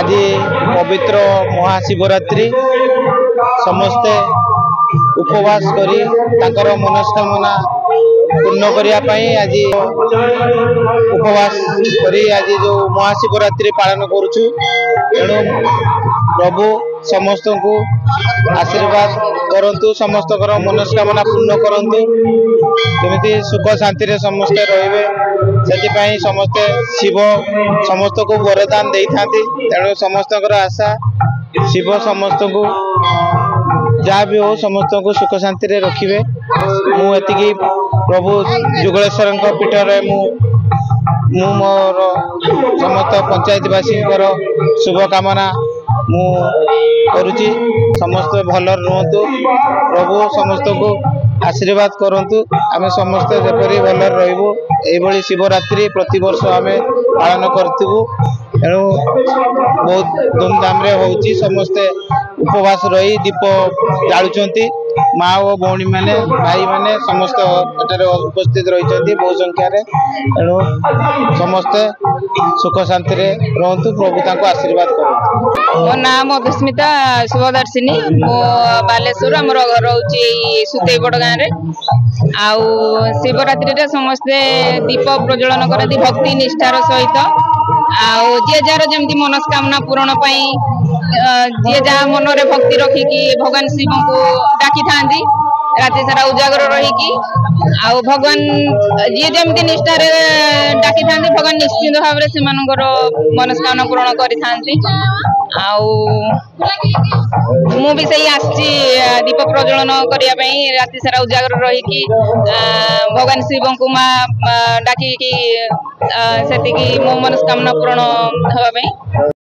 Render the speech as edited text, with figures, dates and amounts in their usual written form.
आज पवित्र महाशिवरात्रि समस्ते उपवास करी ताकर मनस्कामना पूर्ण करने आज उपवास करी आज जो महाशिवरात्रि पालन करुचु तेणु प्रभु समस्त को आशीर्वाद करंतु समस्त मनस्कामना पूर्ण करंतु जमी सुख शांति समस्ते रे से समस्ते शिव समस्त को वरदान दे था तेणु समस्त आशा शिव समस्त को जहाँ भी हो समस्त को सुख शांति रखिए। मुझे प्रभु जुगलेश्वर पीठर मोर समस्त पंचायतवासी शुभकामना मु करुची समस्त भल रुहतु प्रभु समस्त को आशीर्वाद करंतु आमे समस्त जेपरी भल रहिबु एभली शिवरात्रि प्रति वर्ष आमे पालन करथिबु तेणु बहुत धूमधाम रे होउची समस्ते उपवास रही दीप जालुचंती माँ और भौणी मैंने भाई मैंने समस्त उपस्थित रही बहु संख्यार तेणु समस्ते सुख शांति रहतु प्रभु तांको आशीर्वाद कर। मो नाम मधुस्मिता शुभदर्शिनी मो बालेश्वर आमर घर हूँ सुतेईपड़ गाँव में आउ शिवरात्रि समस्ते दीप प्रज्वलन करती भक्ति निष्ठार सहित आउ जी जार जमी मनस्कामना पूरण जी जहाँ मन रे भक्ति रखिकी भगवान शिव को डाकी था राति सारा उजागर रहीकि आउ भगवान जी जमी निष्ठार डाकी था भगवान निश्चिंत भाव से मनस्कामना पूरण करी मु भी सही आसी दीप प्रज्वलन करने राति सारा उजागर रहीकि भगवान शिव को माँ डाकी से मो मनस्कामना पूरण हाँपी।